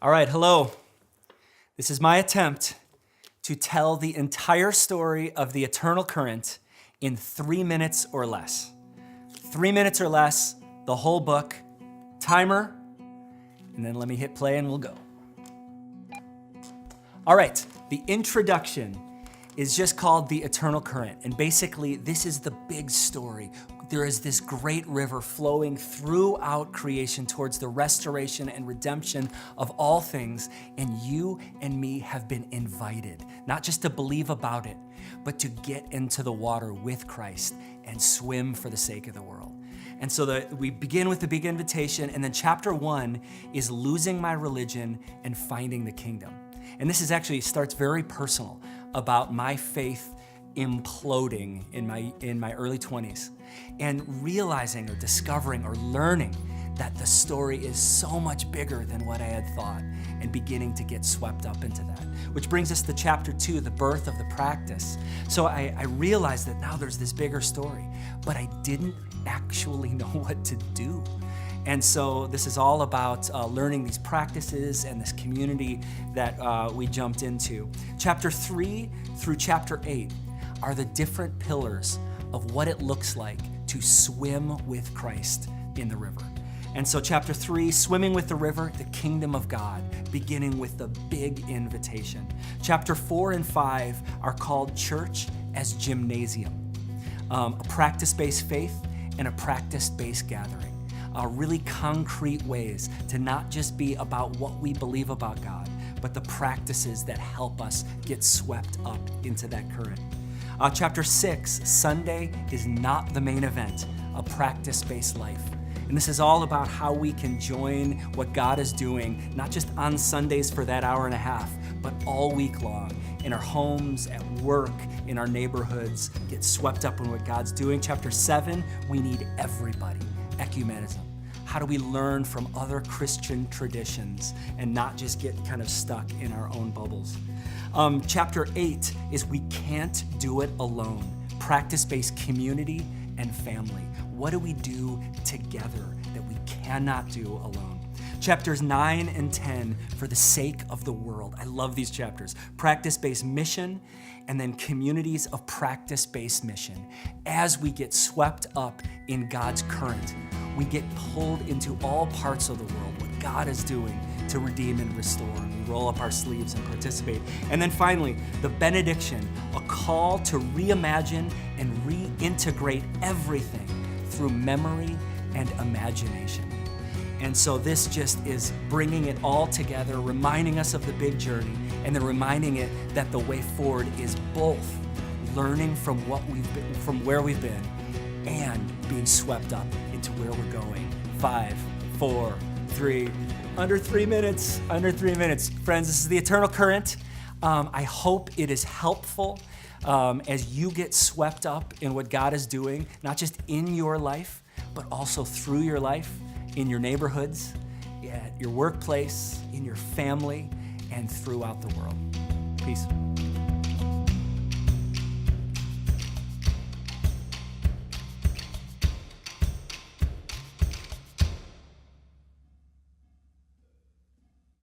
All right, hello. This is my attempt to tell the entire story of the eternal current in 3 minutes or less. 3 minutes or less, the whole book, timer, and then let me hit play and we'll go. All right, the introduction is just called the eternal current. And basically, this is the big story. There is this great river flowing throughout creation towards the restoration and redemption of all things. And you and me have been invited, not just to believe about it, but to get into the water with Christ and swim for the sake of the world. And so we begin with the big invitation, and then chapter 1 is losing my religion and finding the kingdom. And this is actually starts very personal about my faith imploding in my early 20s and realizing or discovering or learning that the story is so much bigger than what I had thought and beginning to get swept up into that. Which brings us to chapter 2, the birth of the practice. So I realized that now there's this bigger story, but I didn't actually know what to do. And so this is all about learning these practices and this community that we jumped into. Chapter 3 through chapter 8 are the different pillars of what it looks like to swim with Christ in the river. And so chapter 3, swimming with the river, the kingdom of God, beginning with the big invitation. Chapter 4 and 5 are called church as gymnasium, a practice-based faith and a practice-based gathering. Really concrete ways to not just be about what we believe about God, but the practices that help us get swept up into that current. Chapter 6, Sunday is not the main event, a practice-based life. And this is all about how we can join what God is doing, not just on Sundays for that hour and a half, but all week long, in our homes, at work, in our neighborhoods, get swept up in what God's doing. Chapter 7, we need everybody. Ecumenism. How do we learn from other Christian traditions and not just get kind of stuck in our own bubbles? Chapter 8 is we can't do it alone. Practice-based community and family. What do we do together that we cannot do alone? Chapters 9 and 10, for the sake of the world. I love these chapters. Practice-based mission, and then communities of practice-based mission. As we get swept up in God's current, we get pulled into all parts of the world, what God is doing to redeem and restore, and we roll up our sleeves and participate. And then finally, the benediction, a call to reimagine and reintegrate everything through memory and imagination. And so this just is bringing it all together, reminding us of the big journey, and then reminding it that the way forward is both learning from where we've been, and being swept up into where we're going. 5, 4, 3, under 3 minutes. Friends, this is the eternal current. I hope it is helpful as you get swept up in what God is doing, not just in your life, but also through your life, in your neighborhoods, at your workplace, in your family, and throughout the world. Peace.